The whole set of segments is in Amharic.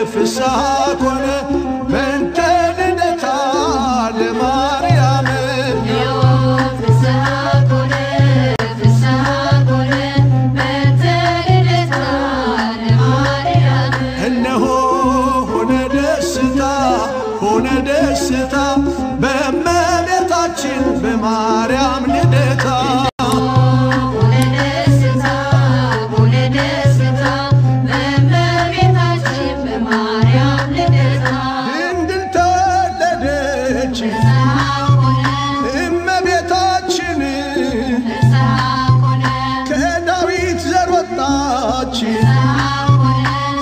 ፍስሐ ኮነ በእንተ ልደታ ለማርያም እነሆ ሆነ ደስታ በእመቤታችን በማርያም ልደታ ድንግል ተወለደች እመቤታችን ከዳዊት ዘር ወጣች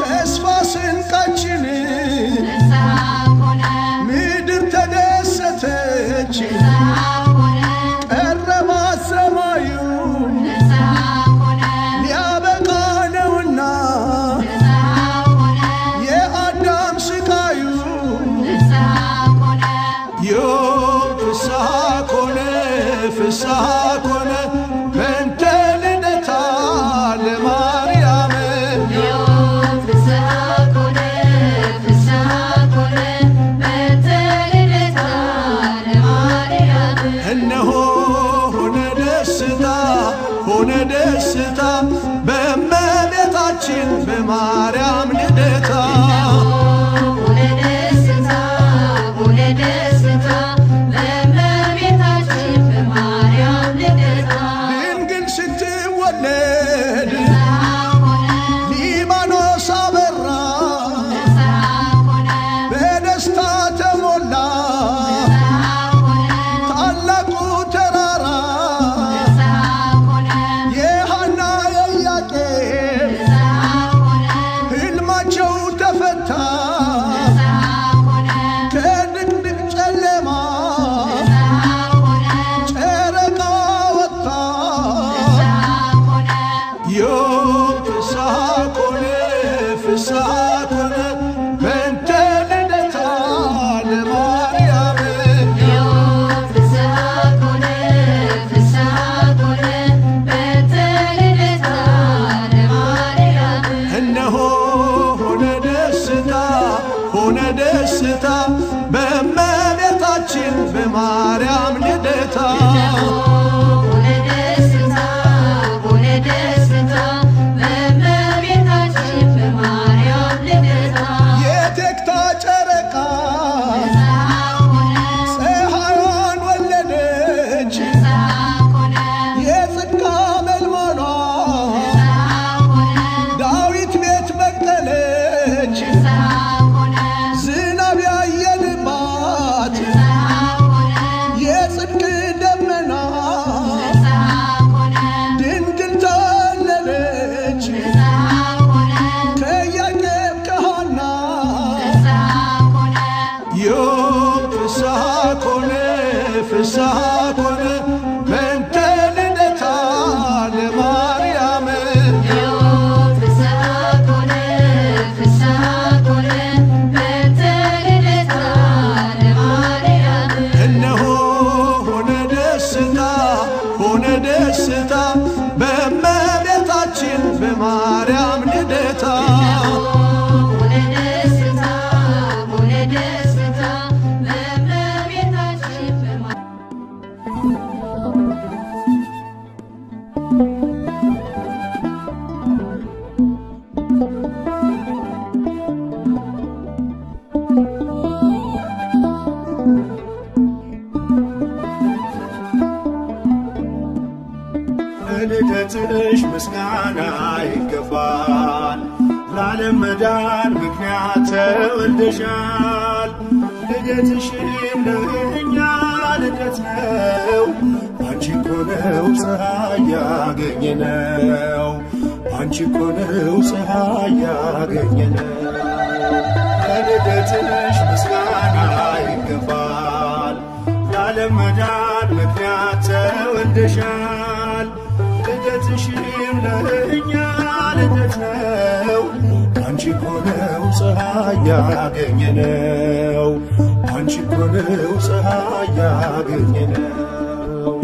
ተስፋ ስንቃችን ምድር ተደሰተች ቀረባ ሰማዩ ሊያበቃ ነውና የአዳም ስቃዩ ዮም ፍስሐ ኮነ በእንተ ልደታ ለማርያም እነሆ ሆነ ደስታ በእመቤታችን በማርያም ልደታ ድንግል ስትወለድ ሊባኖስ አበራ በደስታ ተሞላ ታላቁ ተራራ የሐና የኢያቄም ሕልማቸው ተፈታ ከድቅድቅ ጨለማ ጨረቃ ወጣ ዮም ፍስሐ ኮነ በእንተ ልደታ ለማርያም እነሆ ሆነ ደስታ በእመቤታችን በማርያም ልደታ የቴክታ ጨረቃ ፀሐይዋን ወለደች የጽድቅ መልማሏ ዳዊት ቤት በቀለች ዝናብ ያየንባት የጽድቅ ደመና ድንግል ተወለደች ከኢያቄም ከሐና ዮም ፍስሐ ኮነ በእንተ ልደታ ለማርያም እነሆ ሆነ ደስታ በእመቤታችን በማርያም ልደታ ልደትሽ ምስጋና ይገባል ለዓለም መዳን ምክንያት ተወልደሻል ልደትሽም ለእኛ ልደት ነው አንቺ እኮ ነው ፀሐይ ያገኘነው አንቺ እኮ ነው ፀሐይ ያገኘነው ልደትሽ ምስጋና ይገባል ለዓለም መዳን ምክንያት ተወልደሻል ልደትሽም ለእኛ ልደት ነው አንቺ እኮ ነው ፀሐይ ያገኘነው አንቺ እኮ ነው ፀሐይ ያገኘነው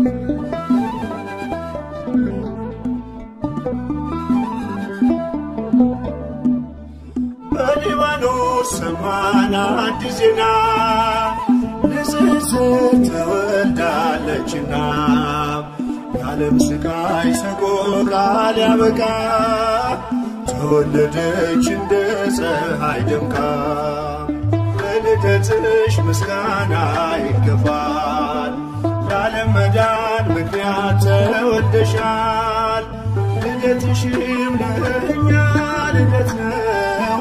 በኔ ከሊባኖስ ሰማን አዲስ ዜና ንጽሕት ተወልዳለችና የዓለም ስቃይ ሰቆቃ ሊያበቃ ተወለደች እንደ ፀሐይ ደምቃ ለልደትሽ ምስጋና ይገባል ለዓለም መዳን ምክንያት ተወልደሻል ልደትሽም ለእኛ ልደት ነው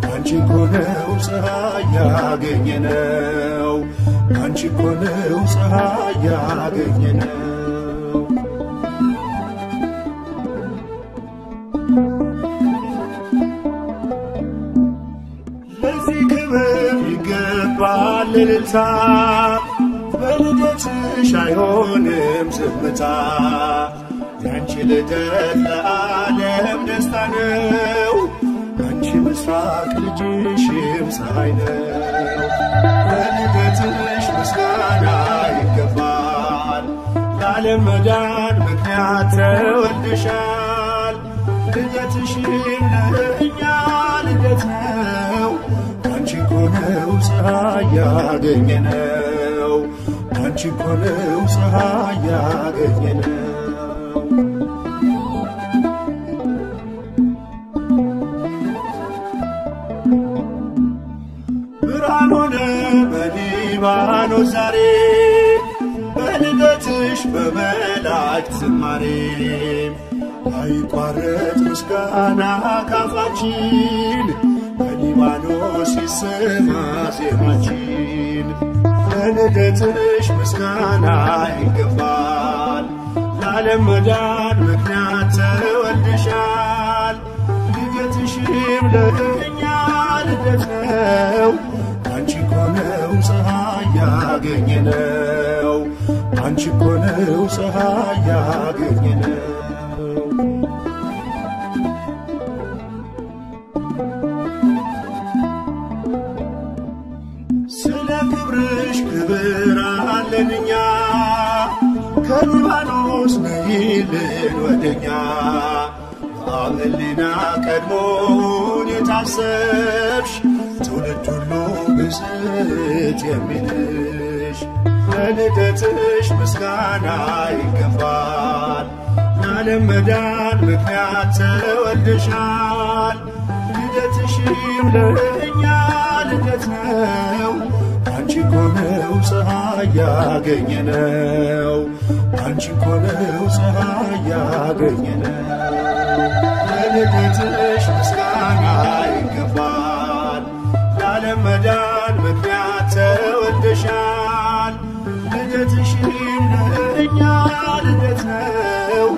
አንቺ እኮ ነው ፀሐይ ያገኘነው አንቺ እኮ ነው ፀሐይ ያገኘነው ለዚህ ክብር ይገባል እልልታ በልደትሽ አይሆንም ዝምታ ያንቺ ልደት ለዓለም ደስታ ነው አንቺ ምስራቅ ልጅሽም ፀሐይ ነው ለልደትሽ ምስጋና ይገባል ለዓለም መዳን ምክንያት ተወልደሻል ልደትሽም ለእኛ ልደት ነው አንቺ እኮ ነው ፀሐይ ያገኘነው አንቺ እኮ ነው ፀሐይ ያገኘነው ብርሃን ሆነ በሊባኖስ ዛሬ በልደትሽ በመላእክት ዝማሬ አይቋረጥ ምስጋና ካፋችን በሊባኖስ ይሰማ ዜማችን ለልደትሽ ምስጋና ይገባል ለዓለም መዳን ምክንያት ተወልደሻል ልደትሽም ለእኛ ልደት ነው አንቺ እኮ ነው ፀሐይ ያገኘነው አንቺ እኮ ነው ፀሐይ ያገኘነው ስለ ክብርሽ ክብር አለን እኛ ከሊባኖስ ነይልን ወደኛ አብህሊና ቀድሞን የታሰብሽ ትውልድ ሁሉ ብፅዕት የሚልሽ ለልደትሽ ምስጋና ይገባል ለዓለም መዳን ምክንያት ተወልደሻል ልደትሽም ለእኛ ልደት ነው አንቺ እኮ ነው ፀሐይ ያገኘነው አንቺ እኮ ነው ፀሐይ ያገኘነው ለልደትሽ ምስጋና ይገባል ለዓለም መዳን ምክንያት ተወልደሻል ልደትሽም ለእኛ ልደት ነው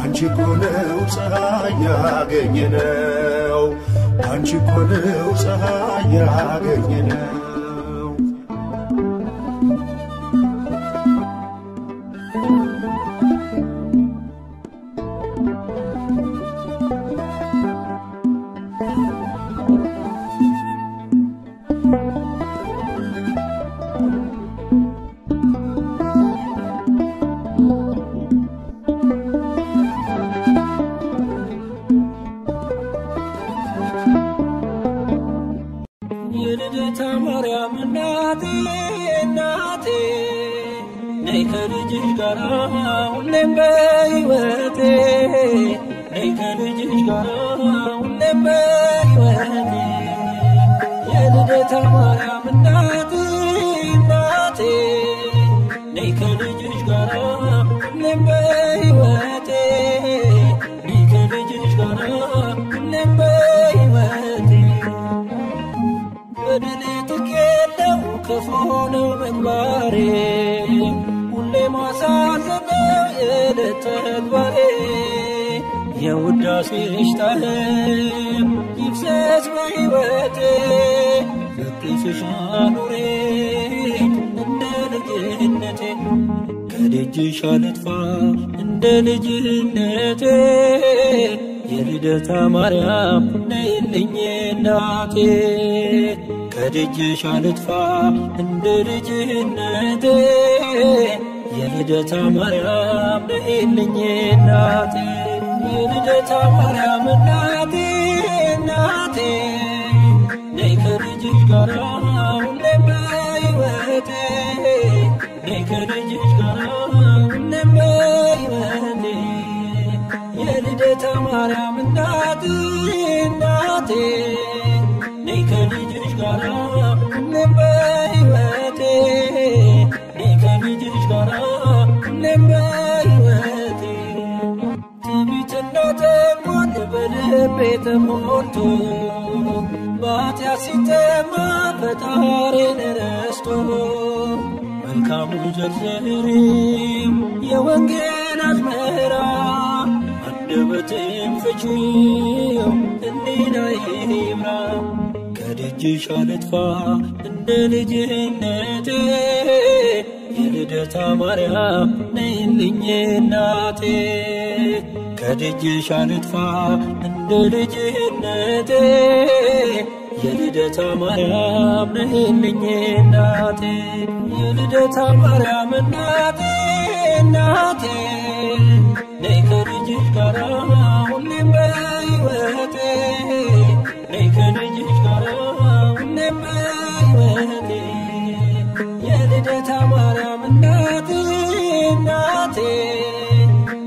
አንቺ እኮ ነው ፀሐይ ያገኘነው አንቺ እኮ ነው ፀሐይ ያገኘነው የልደታ ማርያም እናቴ እናቴ ነይ ከልጅሽ ጋር ሁሌም በሕይወቴ ነይ ከልጅሽ ጋር ሁሌም በሕይወቴ የልደታ ማርያም እናቴ እናቴ ነይ ከልጅሽ ጋር ሁሌም በሕይወቴ ነይ ከልጅሽ ጋር ሁሌም በሕይወቴ በድሌ ትኬለው ክፉ ነው ምግባሬ ሁሌ ማሳዘነው የዕለት ተግባሬ የውዳሴሽ ጣዕም ይፍሰስ በሕይወቴ በቅፍሽ አኑሬኝ እንደ ልጅነቴ ከደጅሽ አልጥፋ እንደ ልጅነቴ የልደታ ማርያም ነይልኝ እናቴ ከደጅሽ አልጥፋ እንደ ልጅነቴ የልደታ ማርያም ነይልኝ እናቴ የልደታ ማርያም እናቴ እናቴ ከልጅሽ ጋር ሁሌም በሕይወቴ ነይ ከልጅሽ ጋር ሁሌም በሕይወቴ የልደታ ማርያም እናቴ ነይ ከልጅሽ ጋር ሁሌም በሕይወቴ ነይ ከልጅሽ ጋር ሁሌም በሕይወቴ ትዕቢትና ተንኮል በልቤ ተሞልቶ በኃጢአት ሲጠማ ፈጣሪን ረስቶ መልካሙ ዘርዘሪው የወንጌል አዝመራ አንደበቴን ፍቺው ሕሊናዬ ይብራ ከደጅሽ አልጥፋ እንደ ልጅነቴ የልደታ ማርያም ነይልኝ እናቴ ከደጅሽ አልጥፋ እንደ ልጅነቴ የልደታ ማርያም ነይልኝ እናቴ የልደታ ማርያም እናቴ ነይ ከልጅሽ ጋር ሁሌም በሕይወቴ ነይ ከልጅሽ ጋር ሁሌም በሕይወቴ የልደታ ማርያም እናቴ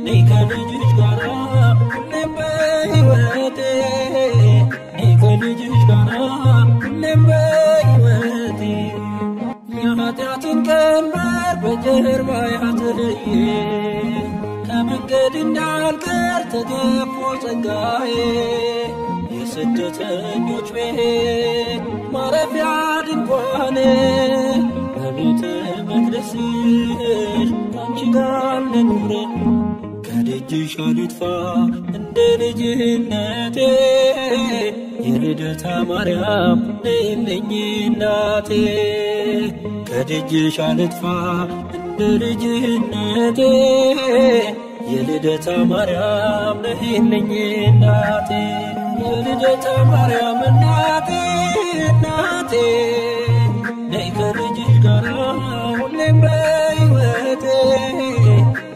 ነይ ከልጅሽ ጋር ሁሌም በሕይወቴ ነይ ከልጅሽ ጋር ሁሌም በሕይወቴ የኃጢአትን ቀንበር በጀርባዬ አጥዬ ከመንገድ እንዳልቀር ተገፎ ጸጋዬ የስደተኞች ቤት ማረፊያ ድንኳን በቤተ መቅደስሽ ካንቺ ጋር ልኑር ከደጅሽ አልጥፋ እንደ ልጅነቴ የልደታ ማርያም ነይልኝ እናቴ ከደጅሽ አልጥፋ እንደ ልጅነቴ የልደታ ማርያም ነይልኝ እናቴ የልደታ ማርያም እናቴ ነይ ከልጅሽ ጋር ሁሌም በሕይወቴ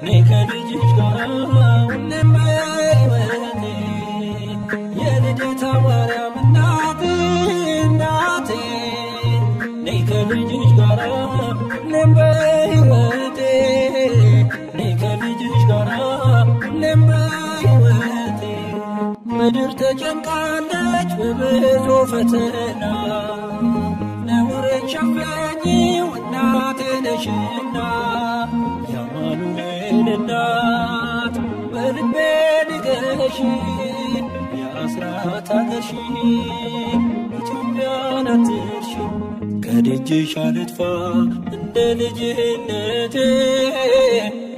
ነይ ከልጅሽ ጋር ሁሌም በሕይወቴ የልደታ ማርያም እናቴ ነይ ከልጅሽ ጋር ሁሌም በሕይወቴ ነይ ከልጅሽ ጋር ሁሌም በሕይወቴ ምድር ተጨንቃለች በብዙ ፈተና ነውሬን ሸፈኚው እናቴ ነሽና የአማኑኤል እናት በልቤ ንገሺ የአስራት አገርሺ ኢትዮጵያን አትርሺ ከደጅሽ አልጥፋ እንደ ልጅነቴ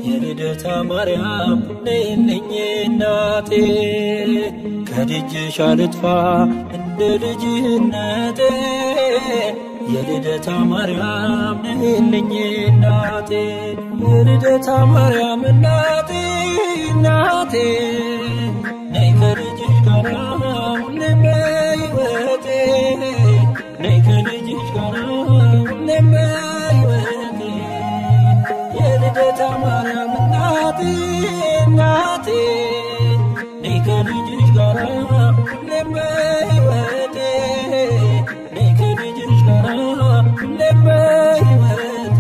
የልደታ ማርያም ነይልኝ እናቴ ከደጅሽ አልጥፋ እንደ ልጅነቴ የልደታ ማርያም ነይልኝ እናቴ የልደታ ማርያም እናቴ ነይ ከልጅሽ ጋር ሁሌም በሕይወቴ ነይ ከልጅሽ ጋር ሁሌም በሕይወቴ የልደታ ማርያም እናቴ ነይ ከልጅሽ ጋር ሁሌም በሕይወቴ ነይ ከልጅሽ ጋር ሁሌም በሕይወቴ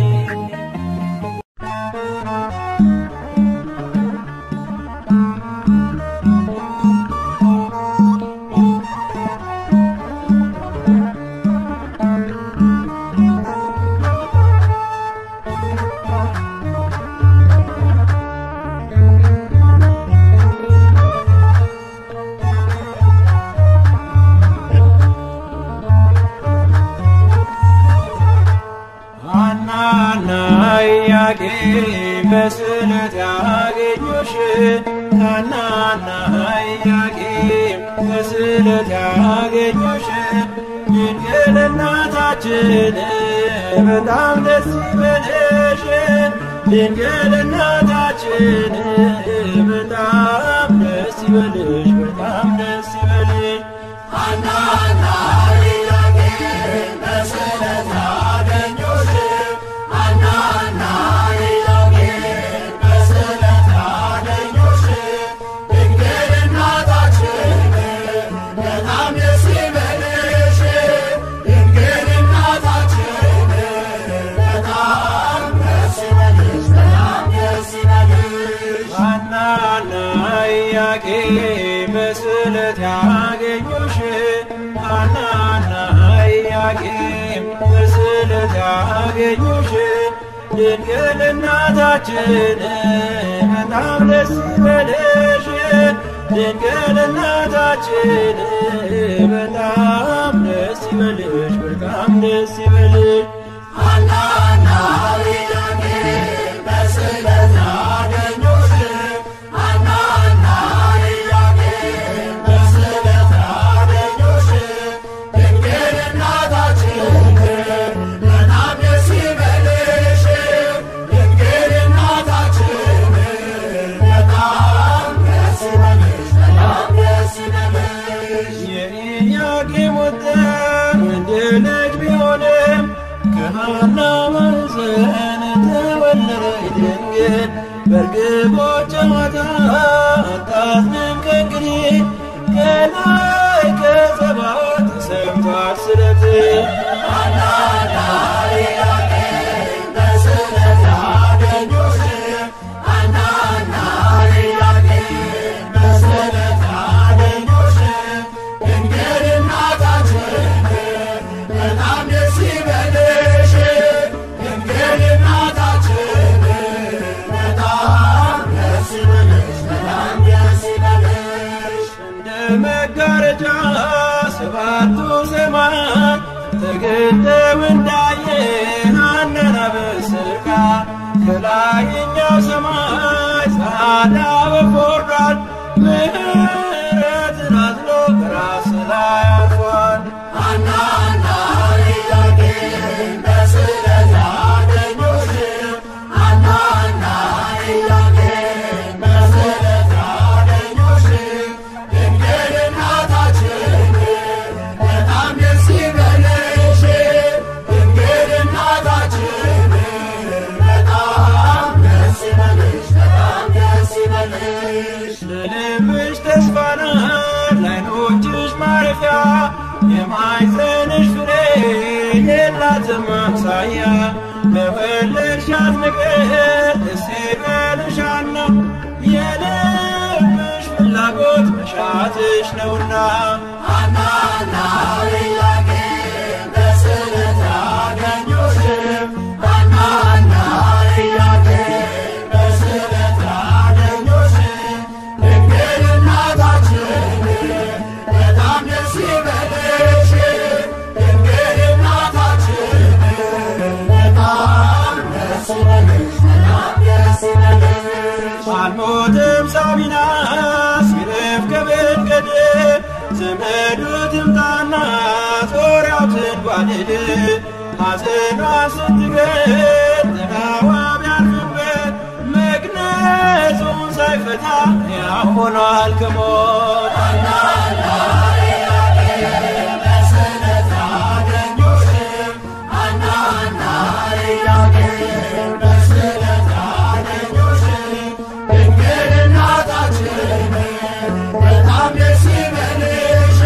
በስለት ያገኙሽ ሐናና ኢያቄም በስለት ያገኙሽ ድንግል እናታችን በጣም ደስ ይበልሽ ድንግል እናታችን በጣም ደስ ይበልሽ በጣም ደስ ይበልሽ ሐናና ኢያቄም በስለት ያገኙሽ ሐናና ድንግል ኢያቄም በስለት ያገኙሽ ሐናና ኢያቄም በስለት ያገኙሽ ድንግል እናታችን በጣም ደስ ይበልሽ ድንግል እናታችን በጣም ደስ ይበልሽ በጣም ደስ ይበልሽ ሐናና ኢያቄም በስለት ያገኙሽ ሐናና ኢያቄም በስለት ያገኙሽ ድንግል እናታችን በጣም ደስ ይበልሽ ድንግል እናታችን በጣም ደስ ይበልሽ በጣም ደስ ይበልሽ የኢያቄም ወጣት ወንድ ልጅ ቢሆንም ከሐና ማኅፀን ተወለደች ድንግል በርግቦች ጨዋታ አታዝንም ከእንግዲህ ከላይ ከጸባዖት ተሰምቷል ስለት ሐናና ኢያቄም በስለት ያገኙሽ ሐናና ኢያቄም በስለት ያገኙሽ ድንግል እናታችን በጣም ደስ ይበልሽ ድንግል እናታችን በጣም ደስ ይበልሽ በጣም ደስ ይበልሽ እንደ መጋረጃ ሰባቱ ሰማያት ተገልጠው እንዳየ ሐናን አበስርካ ከላይኛው ሰማይ ጸዓዳ ወፍ ወርዷል ምሕረትን አዝሎ በራስ ላይ አርፏል ሐናና ኢያቄም በስለት ያገኙሽ ሐናና ኢያቄም በስለት ያገኙሽ ድንግል እናታችን በጣም ደስ ይበልሽ ድንግል እናታችን በጣም ደስ ይበልሽ በጣም ደስ ይበልሽ ለልብሽ ተስፋ ናት ለዓይኖችሽ ማረፊያ የማኅፀንሽ ፍሬ የላትም አምሳያ በወለድሻት ነገር ደስ ይበልሽ ሐና የልብሽ ፍላጎት መሻትሽ ነውና ሐናና ኢያቄም በስለት ያገኙሽ ሐናና ኢያቄም በስለት ያገኙሽ ድንግል እናታችን በጣም ደስ ይበልሽ ድንግል እናታችን በጣም ደስ ይበልሽ በጣም ደስ ይበልሽ አልሞትም ሳቢናስ ይረፍ ከመንገድ ዘመዱ ትምጣና ጾርያው ትንጓደድ ሐዘኗ ስትገድ ጥላዋ ቢያርፍበት መግነዙን ሳይፈታ ሕያው ሆኗል ከሞት ሐናና ኢያቄም በስለት ያገኙሽ ሐናና ኢያቄም በስለት ያገኙሽ ድንግል እናታችን በጣም ደስ ይበልሽ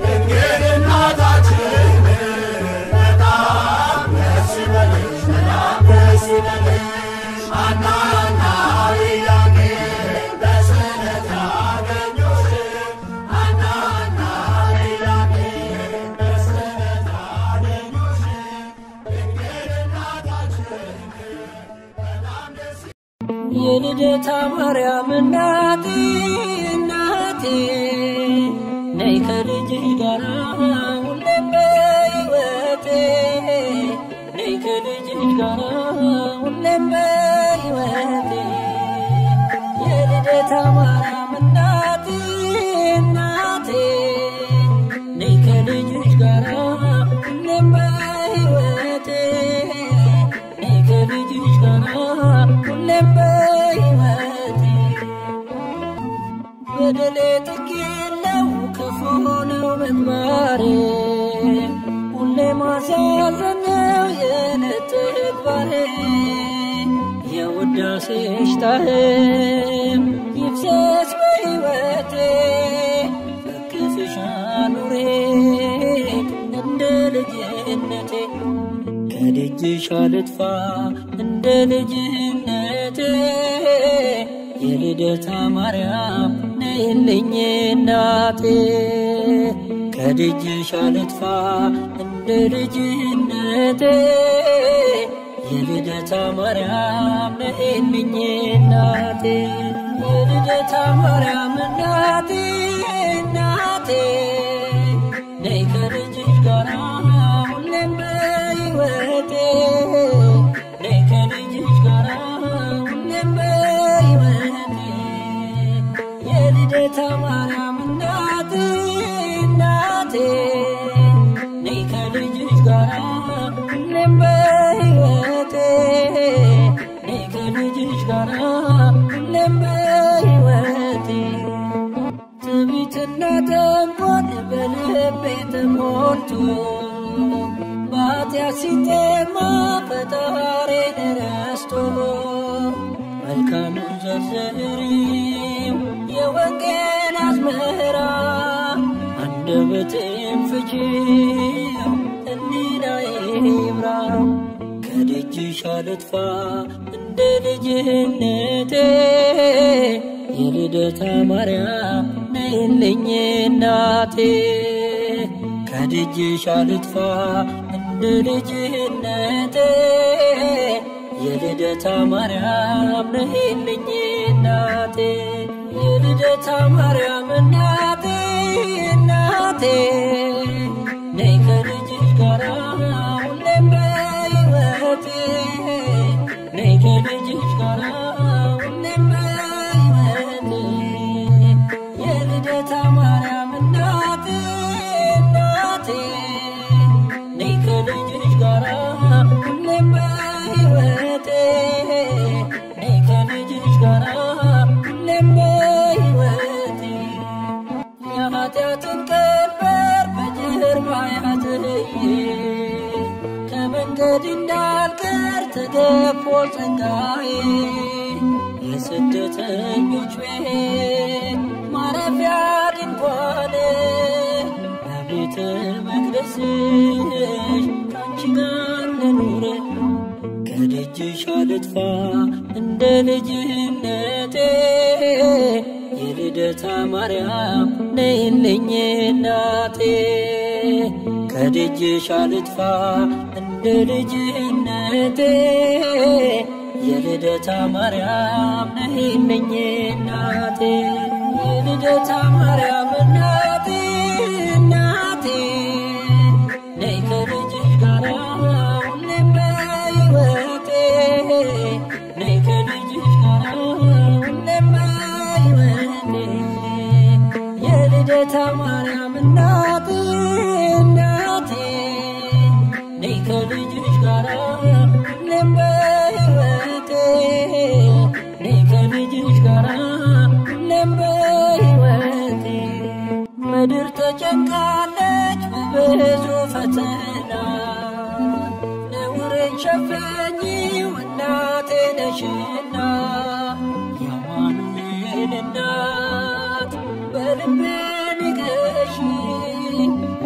ድንግል እናታችን በጣም ደስ ይበልሽ በጣም ደስ ይበልሽ ሐናና ኢያቄም በስለት ያገኙሽ ሐናና ኢያቄም በስለት ያገኙሽ ድንግል እናታችን በጣም ደስ የልደታ ማርያም እናቴ እናቴ ነይ ከልጅሽ ጋር ሁሌም በሕይወቴ ነይ ከልጅሽ ጋር ሁሌም በሕይወቴ የልደታ ማርያም እናቴ እናቴ ነይ ከልጅሽ ጋር ሁሌም በሕይወቴ ነይ ከልጅሽ ጋር ሁሌም በሕይወቴ በደሌ ጥግ የለው ክፉ ነው ምግባሬ ሁሌ ማሳዘን ነው የዕለት ተግባሬ የውዳሴሽ ጣዕም ይፍሰስ በሕይወቴ በክፍሽ አኑሬኝ እንደ ልጅነቴ ከደጅሽ አልጥፋ እንደ ልጅነቴ የልደታ ማርያም ነይልኝ እናቴ ከደጅሽ አልጥፋ እንደ ልጅነቴ የልደታ ማርያም ነይልኝ እናቴ የልደታ ማርያም እናቴ እናቴ ነይ ከልጅሽ ጋራ ሁሌም በሕይወቴ ነይ ከልጅሽ ጋራ ሁሌም በሕይወቴ የልደታ ማርያም እናቴ እናቴ ነይ ከልጅሽ ጋራ ሁሌም በሕይወቴ ነይ ከልጅሽ ጋራ ሁሌም በሕይወቴ ትዕቢትና ተንኮል በልቤ ተሞልቶ በኃጢአት ሲጠማ ፈጣሪን ረስቶ መልካሙን ዘርዝሪው የወንጌል አዝመራ አንደበቴን ፍቺው ሕሊናዬ ይብራ ከደጅሽ አልጥፋ እንደ ልጅነቴ የልደታ ማርያም ነይልኝ እናቴ ከደጅሽ አልጥፋ እንደ ልጅነቴ የልደታ ማርያም ነይልኝ እናቴ የልደታ ማርያም እናቴ እናቴ ነይ ከልጅሽ ጋራ ሁሌም በሕይወቴ ነይ ከልጅሽ ጋራ ሁሌም በሕይወቴ የልደታ ማርያም እናቴ እናቴ ነይ ከልጅሽ ጋራ ሁሌም በሕይወቴ ነይ ከልጅሽ ጋራ ሁሌም በሕይወቴ የኃጢአትን ቀንበር በጀርባዬ አጥዬ ከመንገድ እንዳልቀር ተገፎ ጸጋዬ የስደተኞች ቤት ማረፊያ ድንኳን በቤተ መቅደስሽ ካንቺ ጋር ልኑር ከደጅሽ አልጥፋ እንደ ልጅነቴ የልደታ ማርያም ነይልኝ እናቴ ከደጅሽ አልጥፋ እንደ ልጅነቴ የልደታ ማርያም ነይልኝ እናቴ የልደታ ማርያም እናቴ እናቴ ነይ ከልጅሽ ጋራ ሁሌም በሕይወቴ ነይ ከልጅሽ ጋራ ሁሌም በሕይወቴ የልደታ ማርያም እናቴ እናቴ ነይ ከልጅሽ ጋራ ሁሌም በሕይወቴ ነይ ከልጅሽ ጋራ ሁሌም በሕይወቴ ምድር ተጨንቃለች በብዙ ፈተና ነውሬን ሸፈኚው እናቴ ነሽና የአማኑኤል እናት በልቤ ንገሺ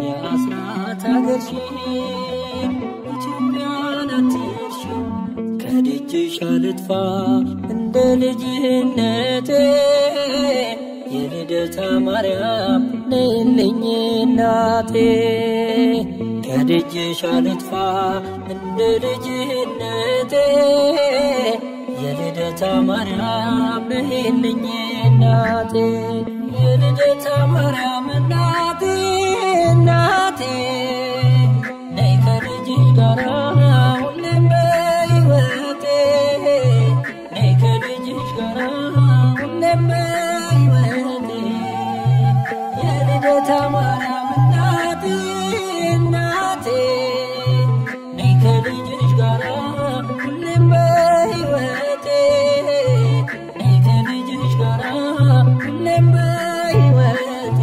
የአስራት አገርሽን ኢትዮጵያን አትርሺ ከደጅሽ አልጥፋ እንደ ልጅነቴ የልደታ ማርያም ነይልኝ እናቴ ከደጅሽ አልጥፋ እንደ ልጅነቴ የልደታ ማርያም ነይልኝ እናቴ የልደታ ማርያም እናቴ እናቴ ነይ ከልጅሽ ጋራ ሁሌም በሕይወቴ ነይ ከልጅሽ ጋራ ሁሌም በሕይወቴ የልደታ ማርያም እናቴ እናቴ ነይ ከልጅሽ ጋራ ሁሌም በሕይወቴ ነይ ከልጅሽ ጋራ ሁሌም በሕይወቴ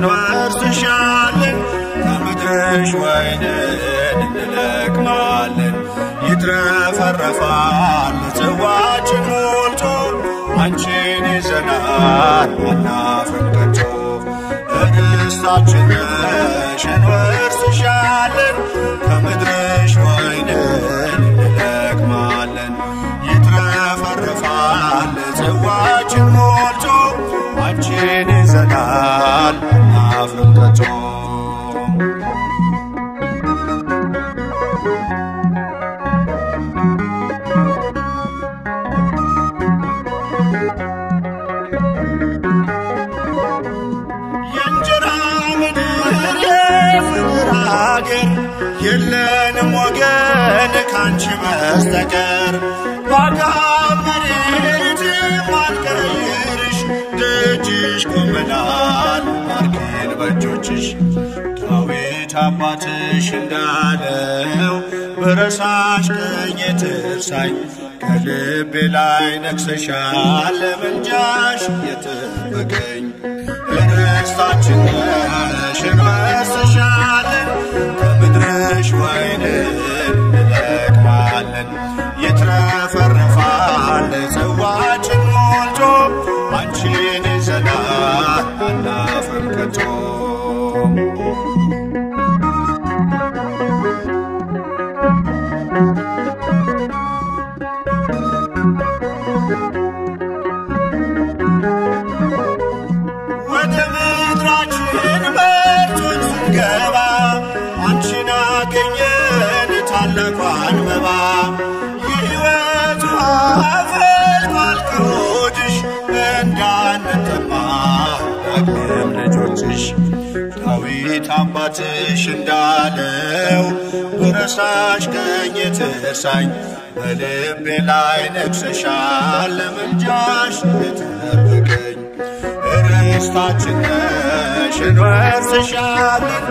እንወርስሻለን ከምድርሽ ወይንን እንለቅማለን ይትረፈረፋል ጽዋችን ሞልቶ አንቺን ይዘናል አናፍርም ከቶ ርስታችን ነሽ እንወርስሻለን ከምድርሽ ወይንን እንለቅማለን ይትረፈረፋል ጽዋችን ሞልቶ አንቺን ይዘናል አናፍርም ከቶ የለንም ወገን ካንቺ በስተቀር ባዳም መሬት ማንቀይርሽ ደጅሽ ቆመናል ባርኪን በእጆችሽ ዳዊት አባትሽ እንዳለው በረሳሽ ቀኝ ትርሳኝ ከልቤ ላይ ነግሰሻል ለምልጃሽ የጠበቀኝ ርስታችን ነሽ እንወርስሻለን ከምድርሽ ወይንን እንለቅማለን ይትረፈረፋል ጽዋችን ሞልቶ አንቺን ይዘናል አናፍርም ከቶ ወደ ምድራችን መርቶን ስንገባ አንቺን አገኘን ታላቋን መባ የሕይወት ውሃ ፈልቋል ከሆድሽ እንዳንጠማ ዳግም ልጆችሽ ዳዊት አባትሽ እንዳለው ብረሳሽ ቀኝ ትርሳኝ በልቤ ላይ ነግሰሻል ለምልጃሽ የጠበቀኝ ርስታችን ነሽ እንወርስሻለን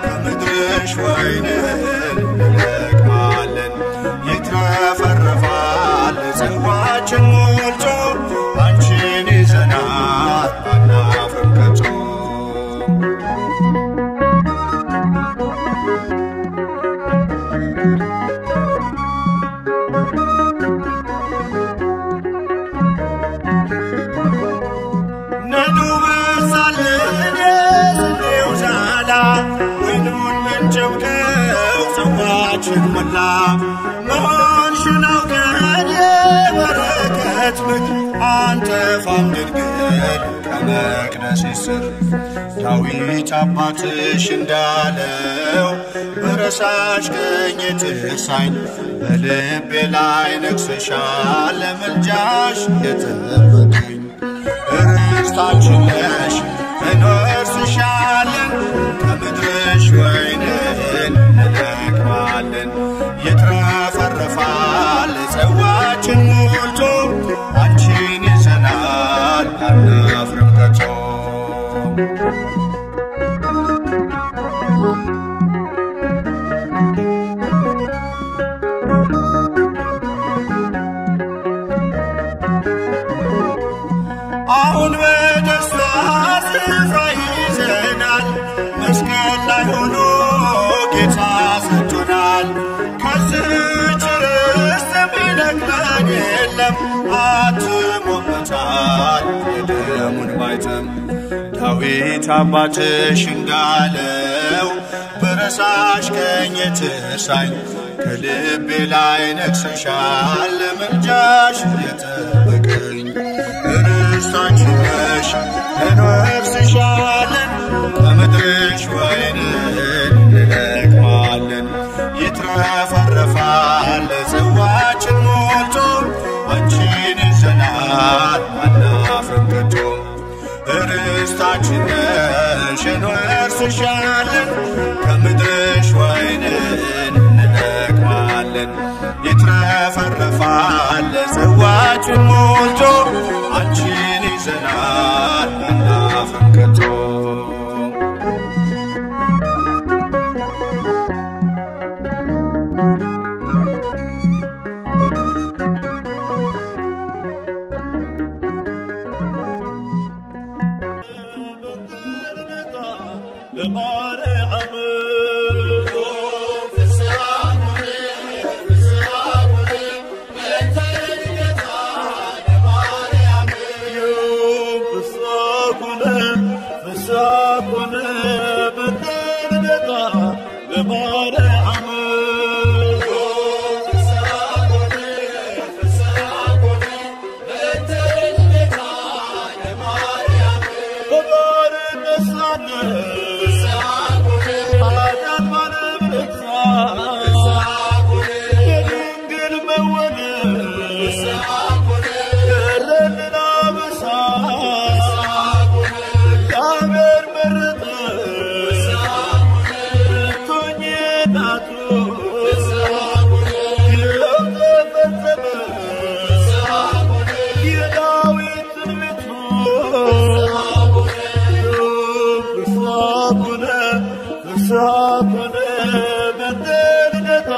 ከምድርሽ ወይንን እንለቅማለን ይትረፈረፋል ጽዋችን ሞልቶ አንቺን ይዘናል አናፍርም ከቶ ነዱ በሳልን የስንዴው ዛላ ወይኑን ምንጨብቀው ጽዋችን ሞላ መሆንሽን አውቀን የበረከት ምድር አንጠፋም ድንግል ከመቅደስሽ ስር ዳዊት አባትሽ እንዳለው በረሳሽ ቀኝ ትርሳኝ በልቤ ላይ ነግሰሻል ለምልጃሽ የጠበቀኝ ርስታችን ነሽ እንወርስሻለን ከምድርሽ ወይንን እንለቅማለን ይትረፈረፋል ጽዋችን ሞልቶ አንቺን ይዘናል አናፍርም ከቶ አሁን በደስታ ስፍራ ይዘናል መስቀል ላይ ሆኖ ጌታ ሰጥቶናል ከዚህች ርስት የሚነቅለን የለም አትሞበታል የደሙን ማይተም ዳዊት አባትሽ እንዳለው በረሳሽ ቀኝ ትርሳኝ ከልቤ ላይ ነግሰሻል ለምልጃሽ የጠበቀኝ ርስታችን ነሽ እንወርስሻለን ከምድርሽ ወይንን እንለቅማለን ይትረፈረፋል ጽዋችን ሞልቶ አንቺን ይዘናል አናፍርም ከቶ ርስታችን ነሽ እንወርስሻለን ከምድርሽ ወይንን እንለቅማለን ይትረፈረፋል ጽዋችን ሞልቶ አንቺን ይዘናል አናፍርም ከቶ በተልደታ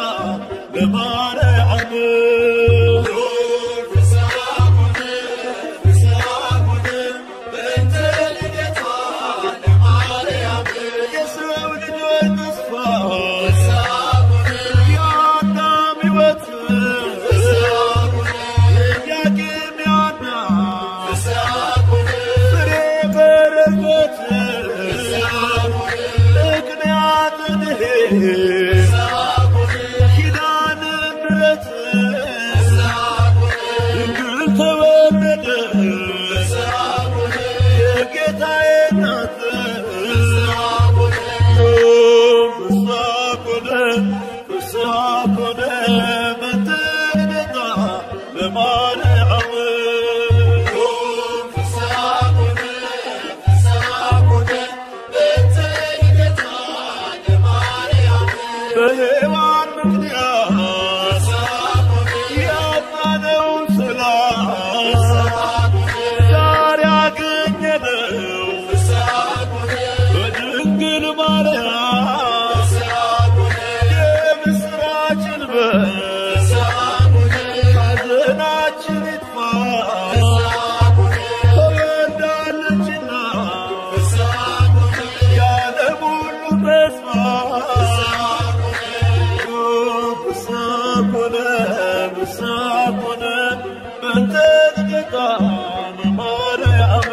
ለማርያም የሰው ልጆች ተስፋ የአዳም ሕይወት ያቄም ያና ፍሬ በረከት ምክንያት ድኅነት ኪዳነ ምሕረት ድንግል ተወለደ የጌታዬ እናት ፍስሐ ኮነ በትልደታ ለማርያም በሔዋን ምክንያት ያጣነውን ሰላም ዛሬ አገኘነው በድንግል ማርያም የምስራችን በስ ሐዘናችን ይጥፋ ተወልዳለችና የዓለም ሁሉ ተስፋ ፍስሐ ኮነ በእንተ ልደታ ለማርያም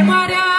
Maria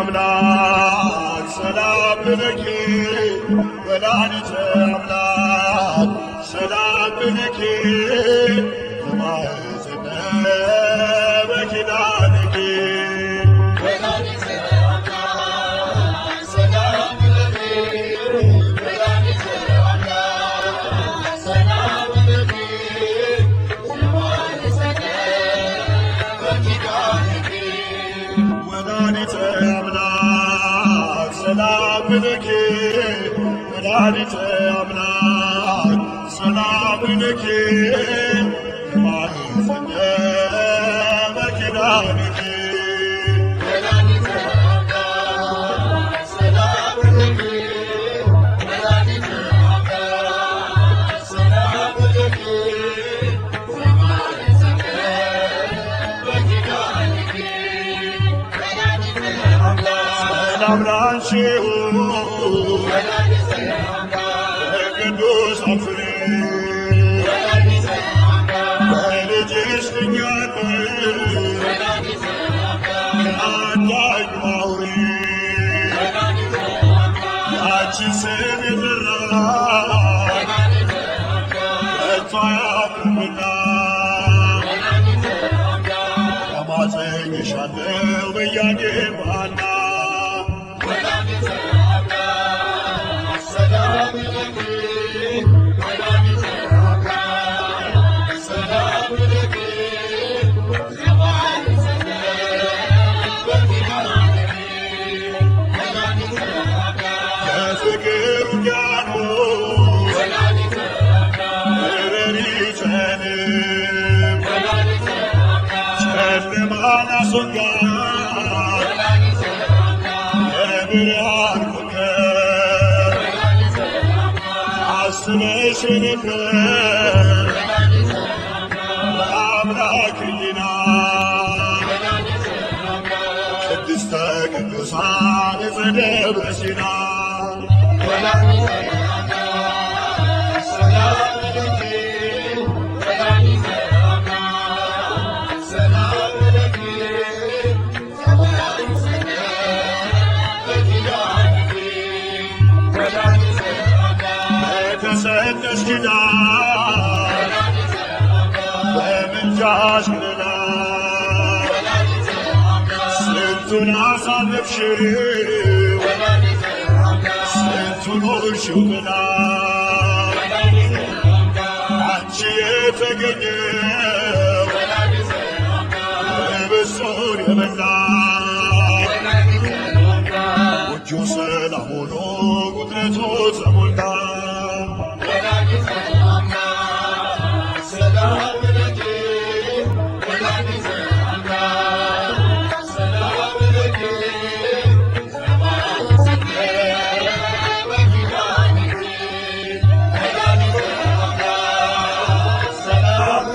አምላክ ሰላም ለኪ ወላዲተ አምላክ ሰላም ለኪ በማኅፀነ በኪዳንኪ ወላዲተ አምላክ ሰላም ለኪ ወላዲተ አምላክ ሰላም ለኪ በማኅፀነ በኪዳንኪ ወላዲተ አምላክ ሰላም ለኪ ወላዲተ አምላክ ሰላም ለኪ በማኅፀነ በኪዳንኪ ወላዲተ አምላክ ሰላም ለኪ ወላዲተ አምላክ ሰላም ለኪ በማኅፀነ በኪዳንኪ ሰላም ላንቺ ይሁን ቅዱስ ፍሬ በልጅሽ ድኛለሁ አዳኝ አውሬ ያንቺን ስም የጠራ ከቶ አያፍርምና እማጸንሻለሁ በያጌም ሐና ወላዲተ አምላክ ሰላም ለኪ ወላዲተ አምላክ ሰላም ለኪ በማኅፀነ በኪዳንኪ ወላዲተ አምላክ የፍቅር ውቅያኖስ ወላዲተ አምላክ ረድኤተ ዓለም ወላዲተ አምላክ ጨለማን አስወጋድ የብርሃን ኮከብ አስበሽ ነበር በአምላክ ሕሊና ቅድስተ ቅዱሳን ዘደብረ ሲና ወላዲተ አምላክ ሰላም ለኪ ወላዲተ አምላክ ሰላም ለኪ በማኅፀነ በኪዳንኪ ወላዲተ አምላክ በተሰጠሽ ኪዳን በምልጃሽ ክለላ ስንቱን አሳለፍሽው ስንቱን ሆንሽው ገና አንቺ የተገኘው ህብስቱን የበላ ጎጆ ሰላም ሆኖ ቁጥረቱ ተሞላ ወላዲተ አምላክ ሰላም ለኪ ወላዲተ አምላክ ሰላም ለኪ በማኅፀነ በኪዳንኪ ወላዲተ አምላክ ሰላም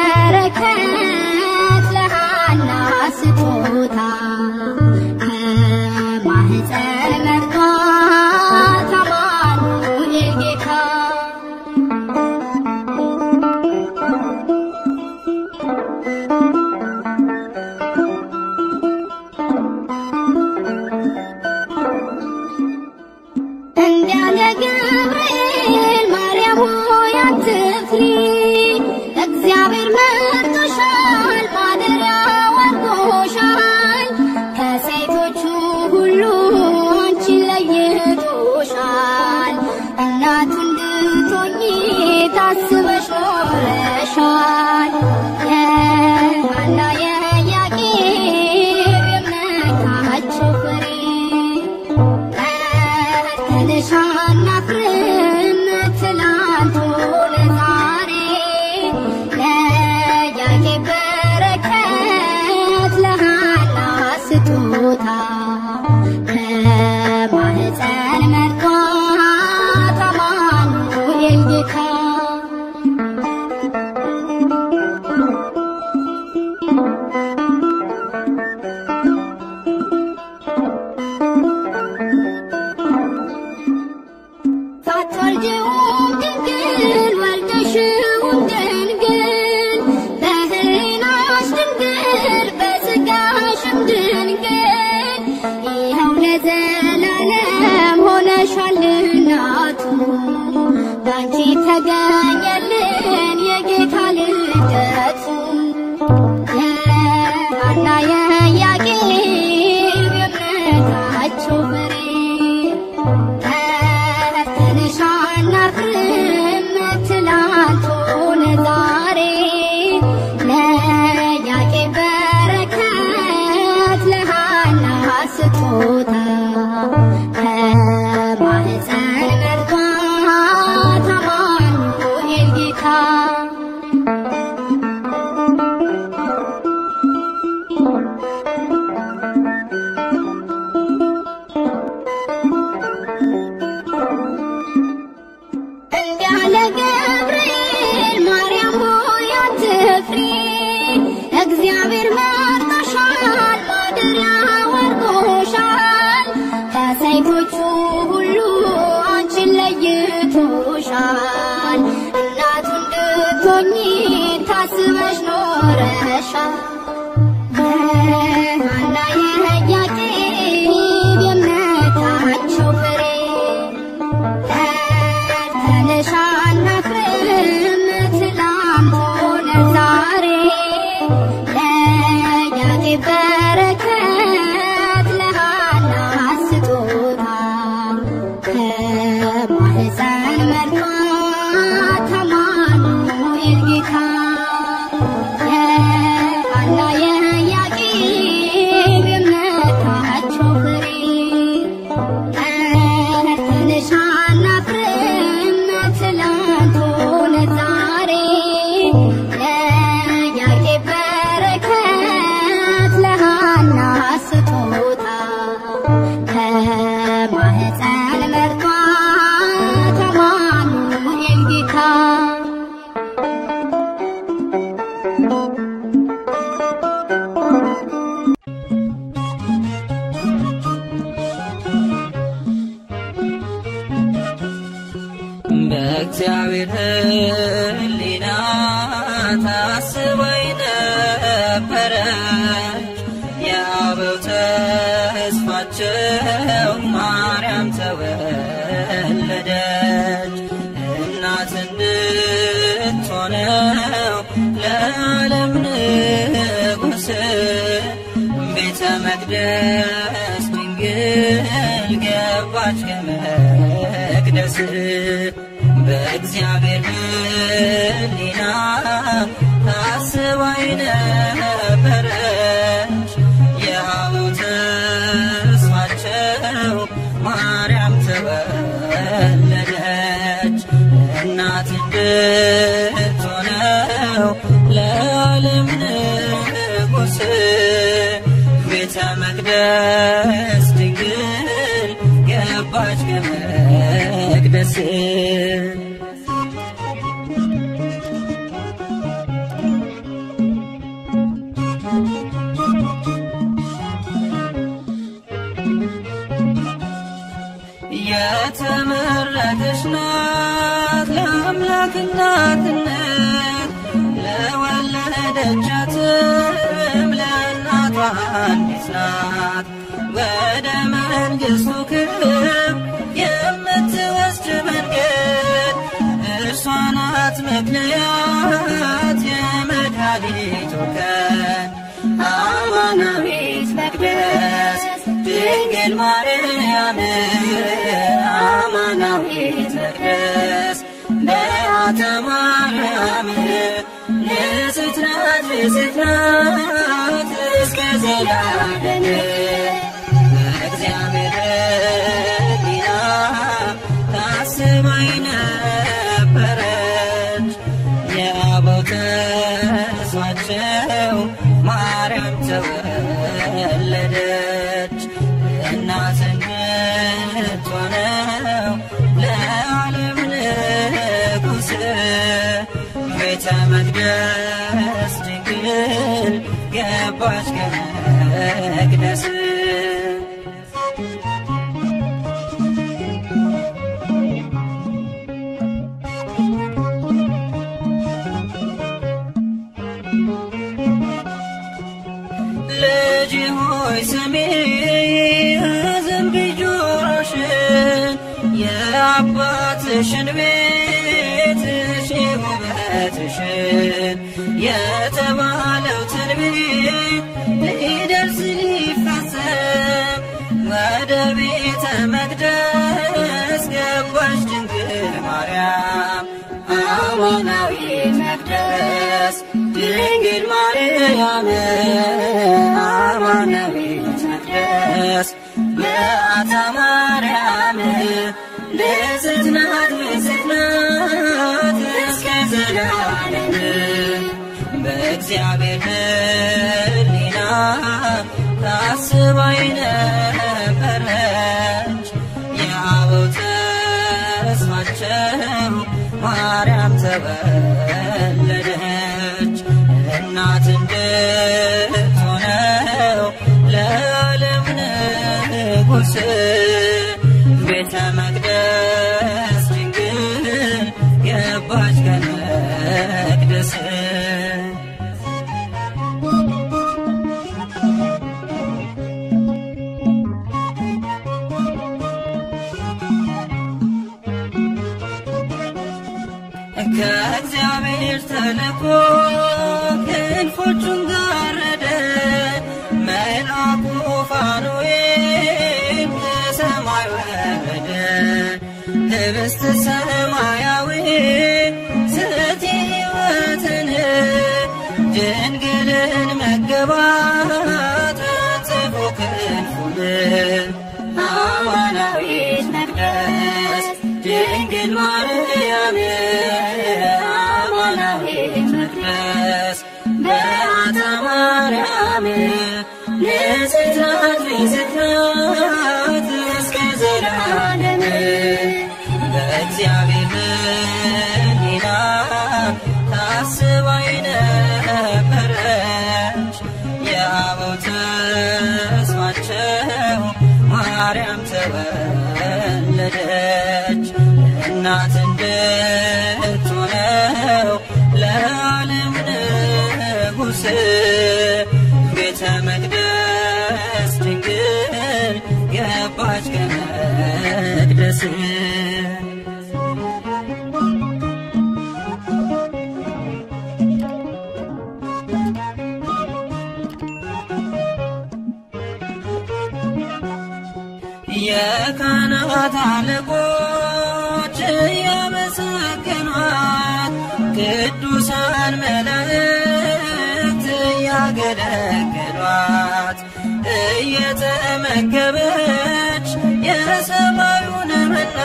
በረከት ለሃና ስጦታ ከማህፀን መርጧት አማኑኤል ጌታ እንዳለ ገብርኤል ማርያም ሆይ አትፍሪ እግዚአብሔር መርጦሻል ማደሪያው አድርጎሻል ከሴቶቹ ሁሉ አንቺን ለይቶሻል እናቱ እንድትሆኚ ታስበሽ ኖረሻል የሐና የኢያቄም የእምነታቸው ፍሬ ተነሻና ፍርም ትላንቱ ለዛሬ ለኢያቄም በረከት ለሃና ስጦታ ከማህፀን መርጧት አማኑኤል ጌታ ሳትወልጂውም ድንግል ወልደሽውም ድንግል በሕሊናሽ ድንግል በሥጋሽም ድንግል ይኸው ለዘላለም ሆነሻል እናቱ ባንቺ ተገኘልን የጌታ ልደቱ የሐና የኢያቄም የእምነታቸው ፍሬ ተነሻና ፍርም ትላንቱ ለዛሬ ለኢያቄም በረከት ለሃና ስጦታ ከማህፀን መርጧት አማኑኤል ጌታ እንዳለ ገብርኤል ማርያም ሆይ አትፍሪ እግዚአብሔር መርጦሻል ማደሪያው አድርጎሻል ከሴቶቹ ሁሉ አንቺን ለይቶሻል እናቱ እንድትሆኚ ታስበሽ ኖረሻል የሐና የኢያቄም የእምነታቸው ፍሬ ተነሻና ፍርም ትላንቱ ለዛሬ ለኢያቄም በረከት ለሃና ስጦታ ከማህፀን መርጧት አማኑኤል ጌታ የሐና የኢያቄም የእምነታቸው ፍሬ ተነሻና ፍርም ትላንቱ ለዛሬ ለኢያቄም በረከት ለሃና ስጦታ ከማህፀን መርጧት አማኑኤል ጌታ በእግዚአብሔር ሕሊና ታስበኝ ነበረች የአበው ተስፋቸው ማርያም ተወለደች እናት እንድትሆነው ለዓለም ንጉሥ ቤተ መቅደስ ድንግል ገባች ከመቅደስ በእግዚአብሔር ሕሊና ታስባኝ ነበረች የአበው ተስፋቸው ማርያም ተወለደች እናት እንድትሆነው ለዓለም ንጉሥ ቤተ መቅደስ ድንግል ገባች ከመቅደስ በረከትሽ ናት ለአምላክ እናትነት ለወለደቻትም ለእናቷ አንዲት ናት ወደ መንግሥቱ ክብር የምትወስድ መንገድ እርሷ ናት ምክንያት የመድኃኒቱ ቀን አማናዊት መቅደስ ድንግል ማርያም አማናዊት መቅደስ በዓታ ማርያም ንጽሕት ናት ንጽሕት ናት እስከ ዘላለም በእግዚአብሔር ሕሊና ታስባ ነበረች የአበው ተስፋቸው ማርያም ተወለደች እናት እንድትሆነው ለዓለም ንጉሥ ቤተ መቅደስ ድንግል ገባች ከመቅደስ ልጅ ሆይ ስሚ አዘንብዪ ጆሮሽን የአባትሽን ቤት እሺ ውበትሽን የተባለው ትንቢት ሊደርስ ሊፈጸም ወደ ቤተ መቅደስ ገባች ድንግል ማርያም አማናዊት መቅደስ ድንግል ማርያም አማናዊት መቅደስ በዓታ ማርያም ንጽሕት ናት ንጽሕት ናት እስከ ዘላለም በእግዚአብሔር ሕሊና ታስባ ነበረች የአበው ተስፋቸው ማርያም ተወለደች እናት እንድትሆነው ለዓለም ንጉሥ ቤተ መቅደስ ድንግል ገባች ከመቅደስ ከእግዚአብሔር ተልኮ ክንፎቹን ጋረደ መልአኩ ፋኑኤል ከሰማይ ወረደ ህብስተ ሰማያዊ ስእቲ ሕይወትን ድንግልን መገባት ጽፎ ክንፉን አማናዊት መቅደስ ድንግል ማርያም አማናዊት መቅደስ በዓታ ማርያም ንጽሕት ናት ንጽሕት ናት እስከ ዘላለም በእግዚአብሔር ሕሊና ታስባ ነበረች የአበው ተስፋቸው ማርያም ተወለደች እናት እንድትሆነው ለዓለም ንጉሥ ቤተ መቅደስ ድንግል ገባች ከመቅደስ የካህናት አለቆች እያመሰገኗት ቅዱሳን መላእክት እያገለገሏት እየተመገበች የሰማዩን መና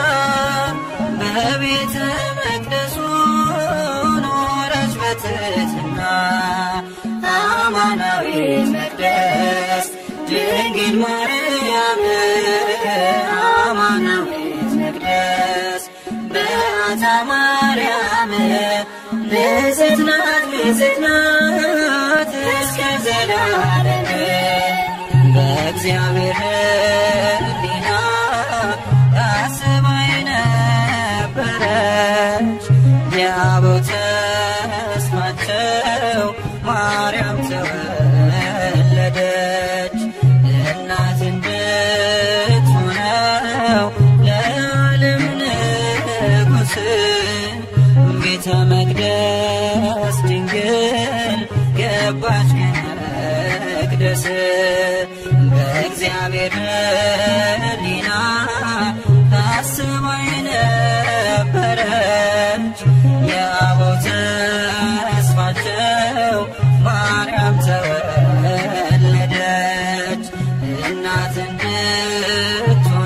በቤተ መቅደሱ ኖረች በትሕትና አማናዊት መቅደስ ድንግል ማርያም አማናዊት መቅደስ በዓታ ማርያም ንጽሕት ናት ንጽሕት ናት እስከ ዘላለም በእግዚአብሔር ሕሊና ታስባ ማርያም ተወለደች እናት እንድትሆነው ለዓለም ንጉሥ ቤተ መቅደስ ድንግል ገባች ከመቅደስ በእግዚአብሔር ሕሊና ታስባ የነበረች የአበው ተስፋቸው ማርያም ተወለደች እናት እንድትሆነው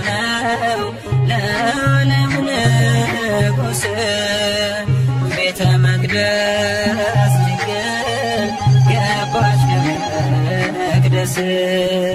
ለዓለም ንጉሥ ቤተ መቅደስ ድንግል ገባች ከመቅደስ Say,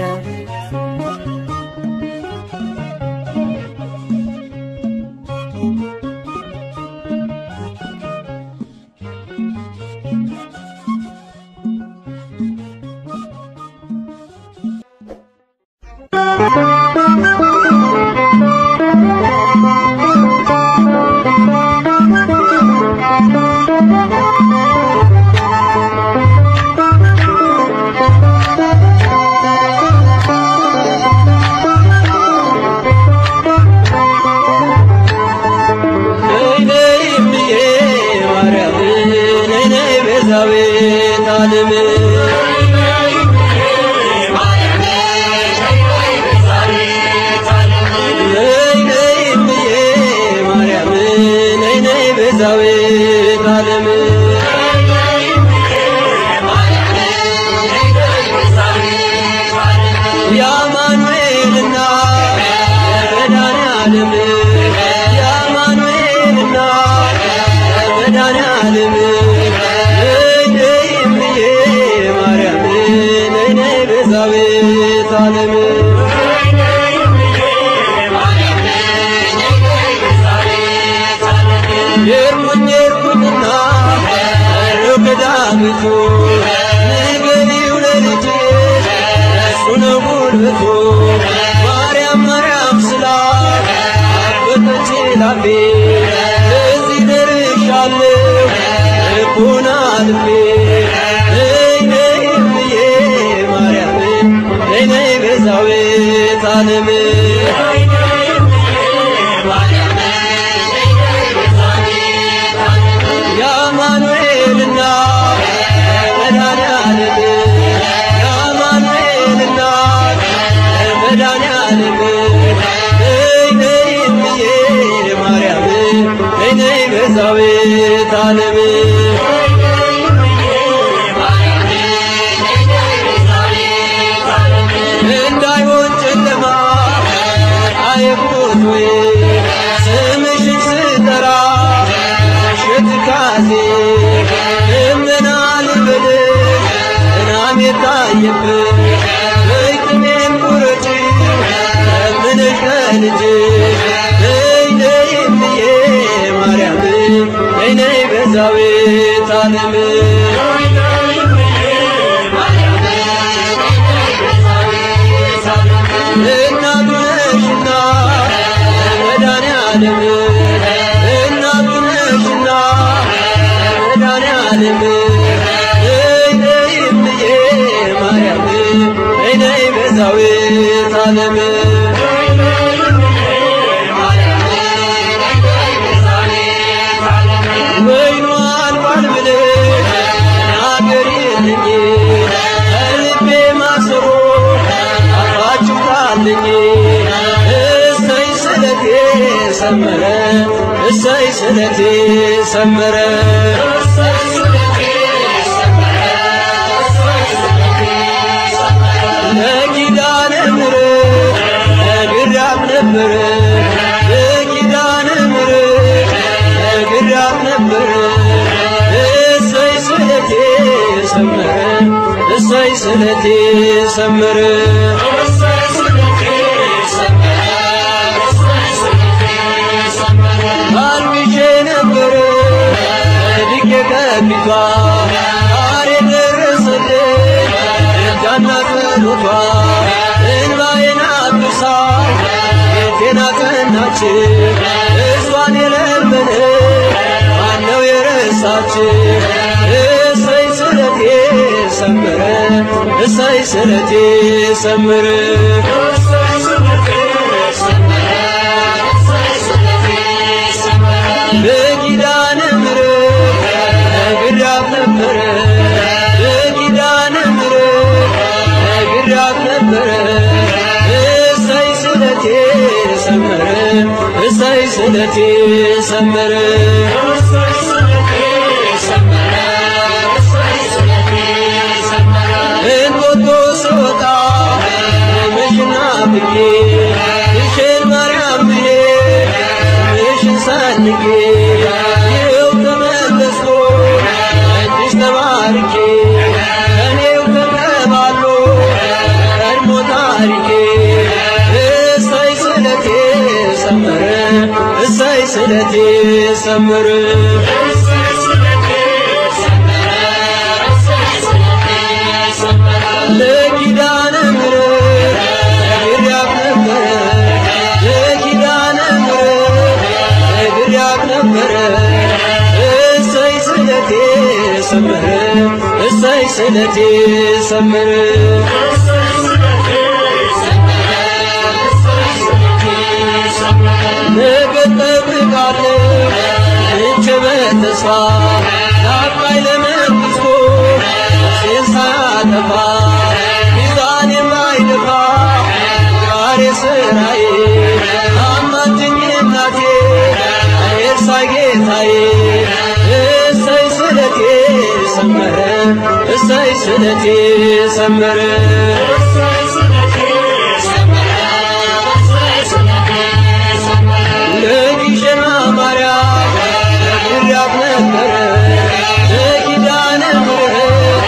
እሰይ ስለቴ ሰመረ በኪዳነ ምሕረት ግዳፍ ነበረ በኪዳነ ምሕረት ግዳፍ ነበረ እሰይ ስለቴ ሰመረ እሰይ ስለቴ ሰመረ እንቦቶ ስወጣ መሽና ብዬ እሽን ማርያም ብዬ እሽን ሳንጌ ይኸው ተመለስኩ እጅሽ ተባርኬ እኔው ተቀባሎ ቀድሞ ታሪኬ እሰይ ስለቴ ሰመረ እሰይ ስለቴ ሰመረ ለኪዳነ ምሕረት ግዳፍ ነበረ ለኪዳነ ምሕረት ግዳፍ ነበረ እሰይ ስለቴ ሰመረ እሰይ ስለቴ ሰመረ ነገ እጠብቃለሁ እንቼ በተስፋ ናፍቃኝ ለመንግሥቱ ነፍሴን ሳያጠፋ ሚዛን የማይደፋ ዛሬ ስራዬ አማልጅኝ እናቴ አይርሳኝ ጌታዬ እሰይ ስለቴ ሰመረ እሰይ ስለቴ ሰመረ ለግሸና ማርያም ግዳፍ ነበረ ለኪዳነ ምሕረት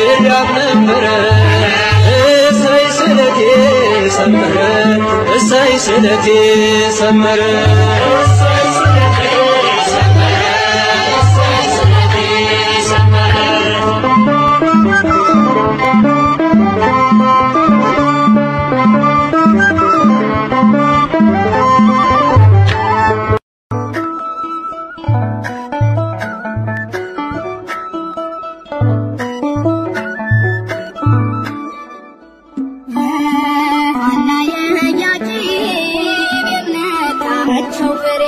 ግዳፍ ነበረ እሰይ ስለቴ ሰመረ እሰይ ስለቴ ሰመረ ሐና የኢያቄም የእምነታቸው ፍሬ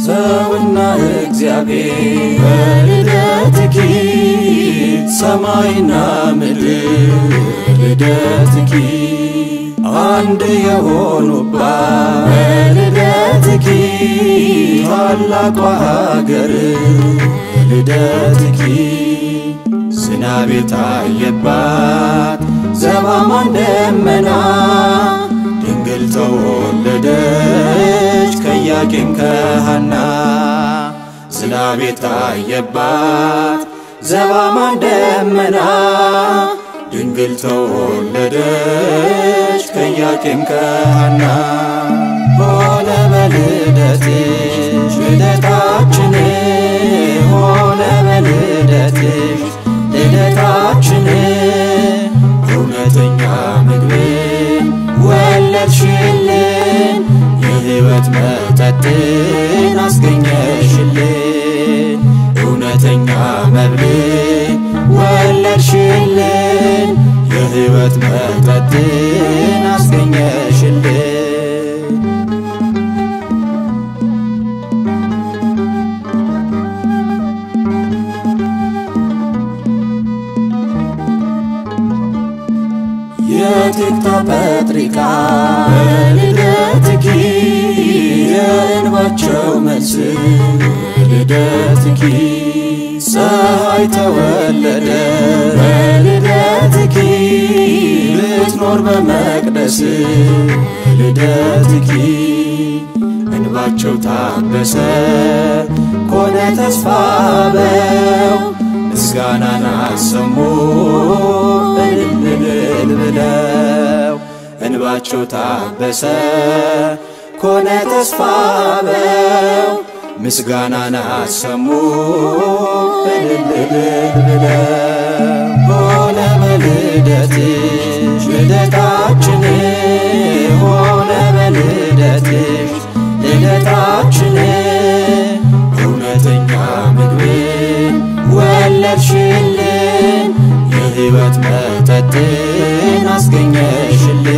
ሰውና እግዚአብሔር ልደትኪ ሰማይና ምድር ልደትኪ አንድ የሆኑባት ልደትኪ ታላቋ ሀገር ልደትኪ ዝናብ የታየባት ዘባማን ደመና ድንግል ተወለደች ከኢያቄም ከሐና ዝናብ የታየባት ዘባማን ደመና ድንግል ተወለደች ከኢያቄም ከሐና ሆነ በልደትሽ ልደታችን ሆነ በልደትሽ ልደታችን እውነተኛ ምግብን ወለድሽልን የሕይወት መጠጥን አስገኘሽልን እውነተኛ መብል ወለድሽልን የሕይወት መጠጥን አስገኘሽልን የቴክታ ጴጥሪቃ ልደትኪ የእንባቸው መልስ ልደትኪ ፀሐይ ተወለደ ልደትኪ ልትኖር በመቅደስ ልደትኪ እንባቸው ታበሰ ኮነ ተስፋ በው ምስጋናን አሰሙ እልል ብለው እንባቸው ታበሰ ኮነ ተስፋ በው ምስጋናን አሰሙ እልል ብለው ሆነ በልደትሽ ልደታችን ሆነ በልደትሽ ልደታችን እውነተኛ ምግብን ወለድሽልን የሕይወት መጠጥን አስገኘሽልን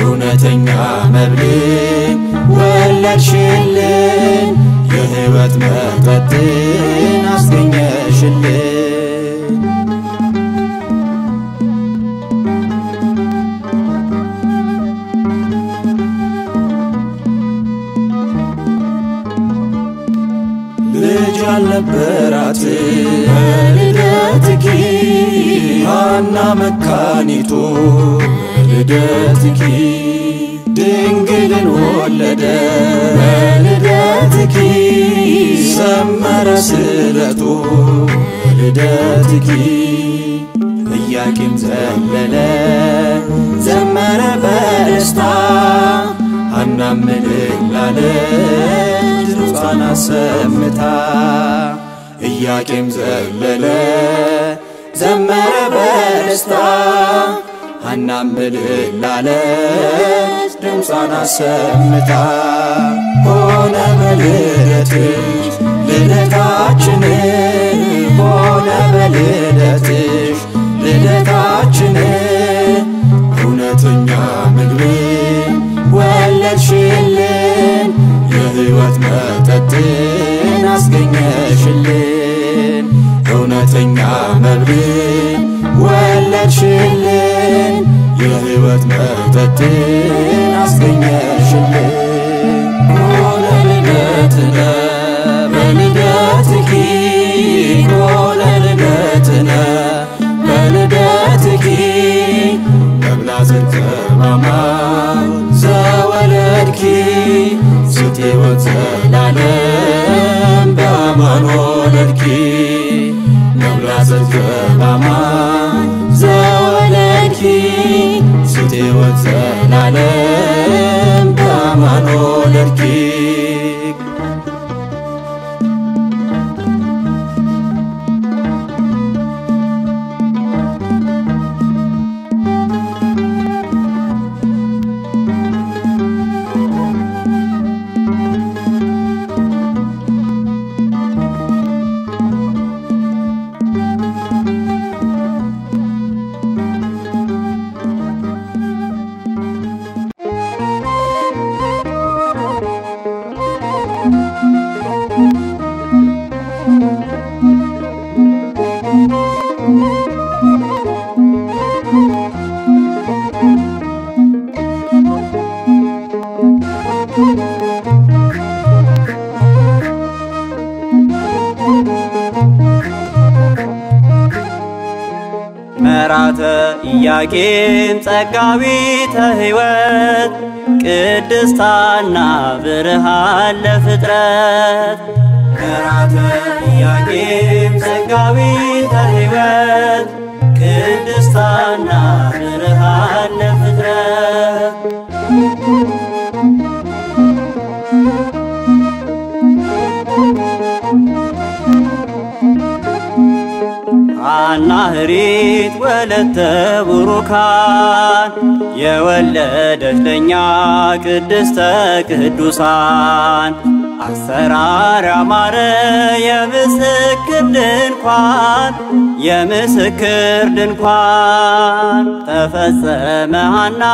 እውነተኛ መብል ወለድሽልን የሕይወት መጠጥን አስገኘሽልን ልጅ አልነበራት ልደትኪ ሐና መካኒቱ ልደትኪ ድንግልን ወለደ ልደትኪ ሰመረ ስለቱ ልደትኪ ኢያቄም ዘለለ ዘመረ በደስታ ሐናም እልል አለች ድምጿን አሰምታ ኢያቄም ዘለለ ዘመረ በደስታ ሐናም እልል አለች ድምጿን አሰምታ ሆነ በልደትሽ ልደታችን ሆነ በልደትሽ ልደታችን እውነተኛ ምግብን ወለድሽልን የሕይወት መጠጥን አስገኘሽልን እውነተኛ መብል ወለድሽልን የሕይወት መጠጥን አስገኘሽልን ሆነ ልደትነ በልደትኪ ሆነ ልደትነ በልደትኪ መብላ ዘርተማማ ዘወለድኪ ስትሕይወት ዘላለም በአማን ወለድኪ መብላ ዘርተማማ ዘወለድኪ ስትሕይወት ዘላለም በአማን ወለድኪ ኢያቄም ጸጋዊተ ሕይወት ቅድስት ሐና ብርሃን ለፍጥረት ከራተ ኢያቄም ጸጋዊተ ሕይወት ቅድስት ሐና ብርሃን ለፍጥረት ሐና ህሪት ወለተ ቡሩካን የወለደች ለኛ ቅድስተ ቅዱሳን አሰራር ያማረ የምስክር ድንኳን የምስክር ድንኳን ተፈጸመ ሐና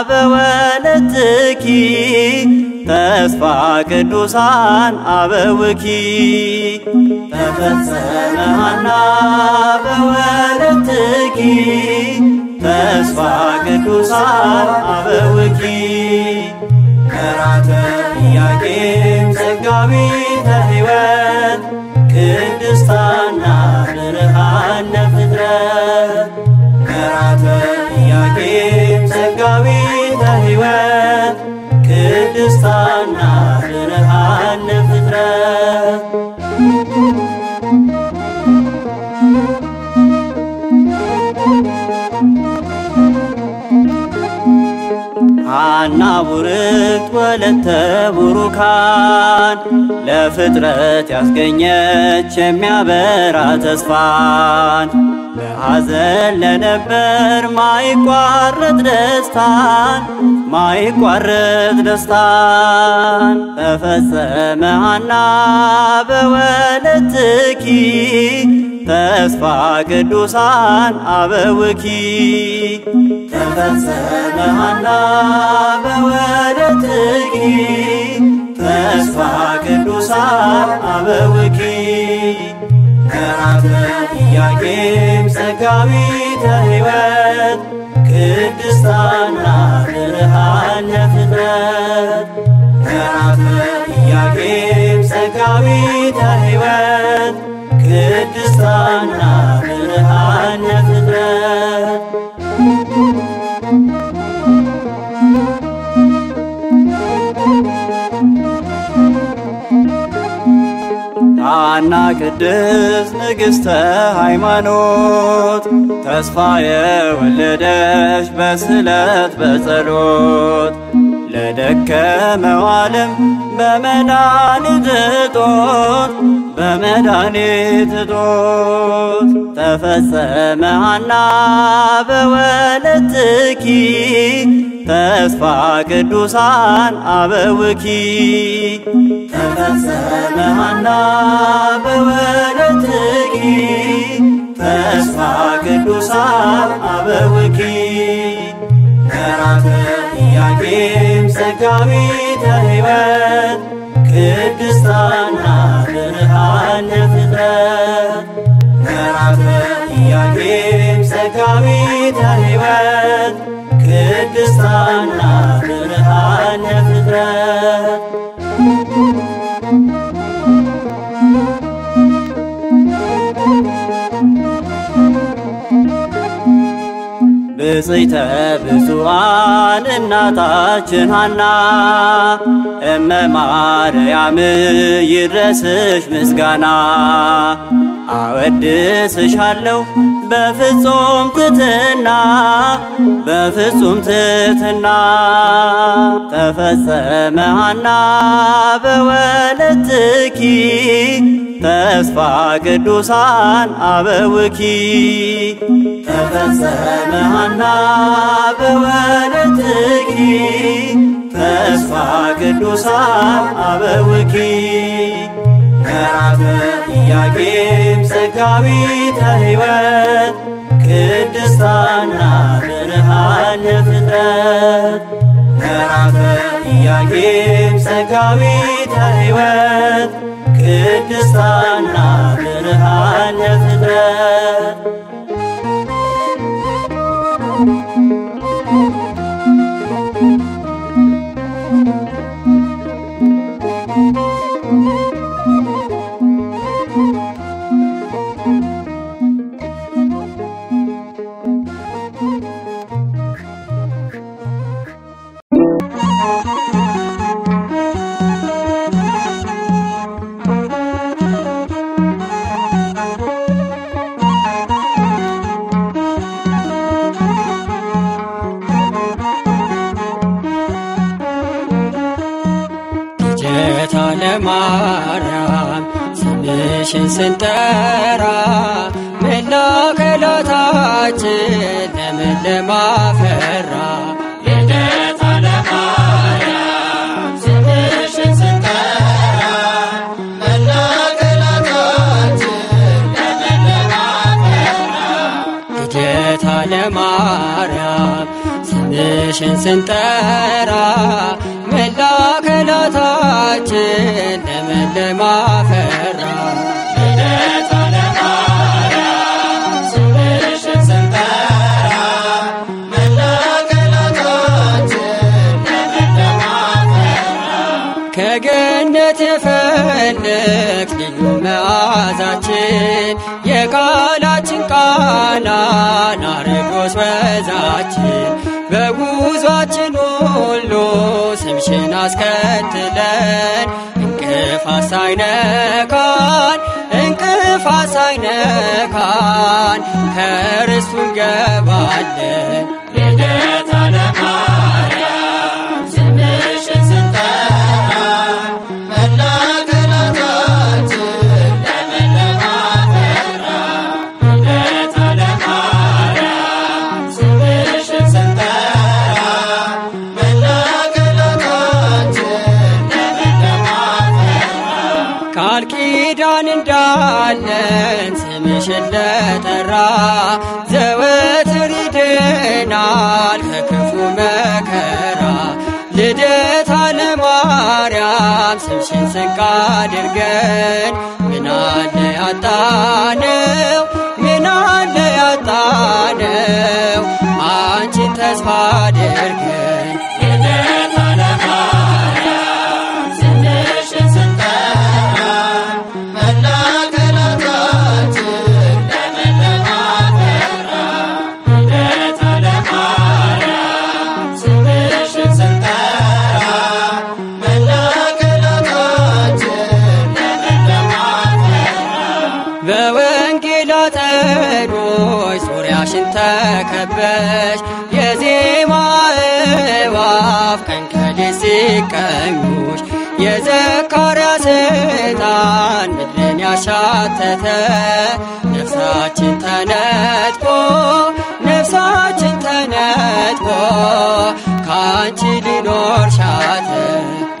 በወለትኪ ተስፋ ቅዱሳን አበውኪ ተፈጸመ ሐና በወለትኪ ተስፋ ቅዱሳን አበውኪ ከራተ ኢያቄም ጸጋዊተ ሕይወት ቅድስት ሐና ብርሃን ለፍጥረት ከራተ ኢያቄም ጸጋዊተ ሕይወት ቅድስት ሐና ብርሃን ለፍጥረት ሐና ቡርክት ወለተ ቡሩካን ለፍጥረት ያስገኘች የሚያበራ ተስፋን በሐዘን ለነበር ማይቋረጥ ደስታን ማይቋረጥ ደስታን ተፈጸመ ሐና በወለትኪ ተስፋ ቅዱሳን አበውኪ ተፈጸመ ሐና በወለትኪ ተስፋ ቅዱሳን አበውኪ ከራተ ኢያቄም ጸጋዊተ ሕይወት ቅድስት ሐና ብርሃን ለፍጥረት ከራተ ኢያቄም ጸጋዊተ ሕይወት ቅድስት ሐና ብርሃን ለፍጥረት ሐና ቅድስት ንግሥተ ሃይማኖት ተስፋ የወለደች በስለት በጸሎት ለደከመው ዓለም በመድኃኒት እጦት በመድኃኒት እጦት ተፈጸመ ሐና በወለትኪ ተስፋ ቅዱሳን አበውኪ ተፈጸመ ሐና በወለትኪ ተስፋ ቅዱሳን አበውኪ ከራተ ኢያቄም ጸጋዊተ ሕይወት ቅድስት ሐና ብርሃን ለፍጥረት ከራተ ኢያቄም ጸጋዊተ ሕይወት ቅድስት ሐና ብርሃን ለፍጥረት ብፅዕተ ብፁዓን እናታችን ሐና እመ ማርያም ይድረስሽ ምስጋና አወድስሻለሁ በፍጹም ትሕትና በፍጹም ትሕትና ተፈጸመ ሐና በወለትኪ ተስፋ ቅዱሳን አበውኪ ተፈጸመ ሐና በወለትኪ ተስፋ ቅዱሳን አበውኪ ከራተ ኢያቄም ጸጋዊተ ሕይወት ቅድስት ሐና ብርሃን ለፍጥረት ከራተ ኢያቄም ጸጋዊተ ሕይወት ቅድስት ሐና ብርሃን ለፍጥረት ስምሽን ስንጠራ መላ አካላታችን ለምለም አፈራ። ልደታ ለማርያም ስምሽን ስንጠራ መላ አካላታችን ለምለም አፈራ። ልደታ ለማርያም ስምሽን ስንጠራ መላ አካላታችን ለምለም አፈራ። ልደታ ለማርያም ስምሽን ስንጠራ መላ አካላታችን ለምለም አፈራ። ከገነት የፈለቅ ልዩ መዓዛችን የቃላችን ቃና ናርዶስ ወዛችን በጉዟችን ሁሉ ስምሽን አስከትለን እንቅፋት ሳይነካን ከርስቱ እንገባለን። ልደታ ለማርያም ስምሽን ስንጠራ መላ አካላታችን ለምለም አፈራ። ልደታ ለማርያም ስምሽን ስንጠራ መላ አካላታችን ለምለም አፈራ። ቃል ኪዳን እንዳለን ስምሽን ለጠራ ዘወትር ይድናል ከክፉ መከራ። ልደታ ለማርያም ስምሽን ስንቅ አድርገን ምናለ ያጣነው አንቺን ተስፋ አድርገን። ልደታ ለማርያም ስምሽን ስንጠራ መላ አካላታችን ለምለም አፈራ። ልደታ ለማርያም ስምሽን ስንጠራ መላ አካላታችን ለምለም አፈራ። በወንጌል አጸዶች ዙሪያሽን ተከበሽ የዜማ እዋፍ ቀን ከሌት ሲቀኙሽ የዘካርያስ ዕጣን ምድርን ያሻተተ ነፍሳችን ተነጥቆ ካንቺ ሊኖር ሻተ።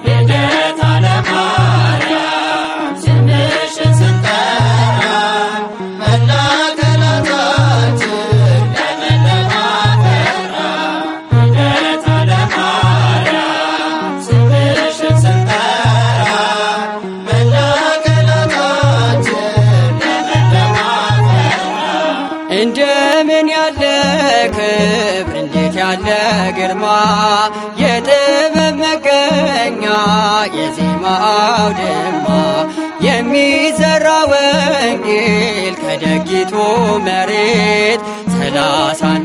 ልደታ ለማርያም ስምሽን ስንጠራ መላ አካላታችን ለምለም አፈራ። ልደታ ለማርያም ስምሽን ስንጠራ መላ አካላታችን ለምለም አፈራ። እንደምን ያለ ክብር እንዴት ያለ ግርማ የጥበብ መገኛ የዜማ አውድማ የሚዘራ ወንጌል ከደጊቱ መሬት 30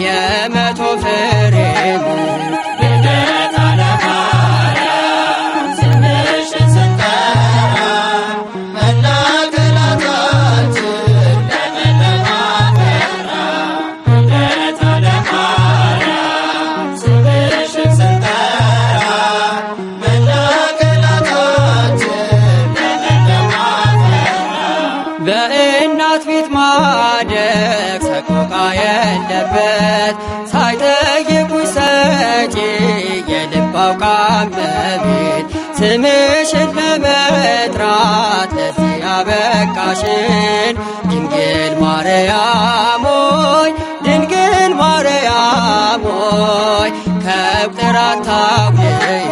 የመቶ ፍሬ ምርት። ልደታ ለማርያም ስምሽን ስንጠራ መላ አካላታችን ለምለም አፈራ። ልደታ ለማርያም ስምሽን ስንጠራ መላ አካላታችን ለምለም አፈራ። በእናት ቤት ማደግ ሰቆቃ የለበት ሳይጠይቁሽ ሰጪ የልብ አውቃም እመቤት ስምሽን ለመጥራት ለዚህ ያበቃሽን ድንግል ማርያም ሆይ ከቁጥር አታጉድይ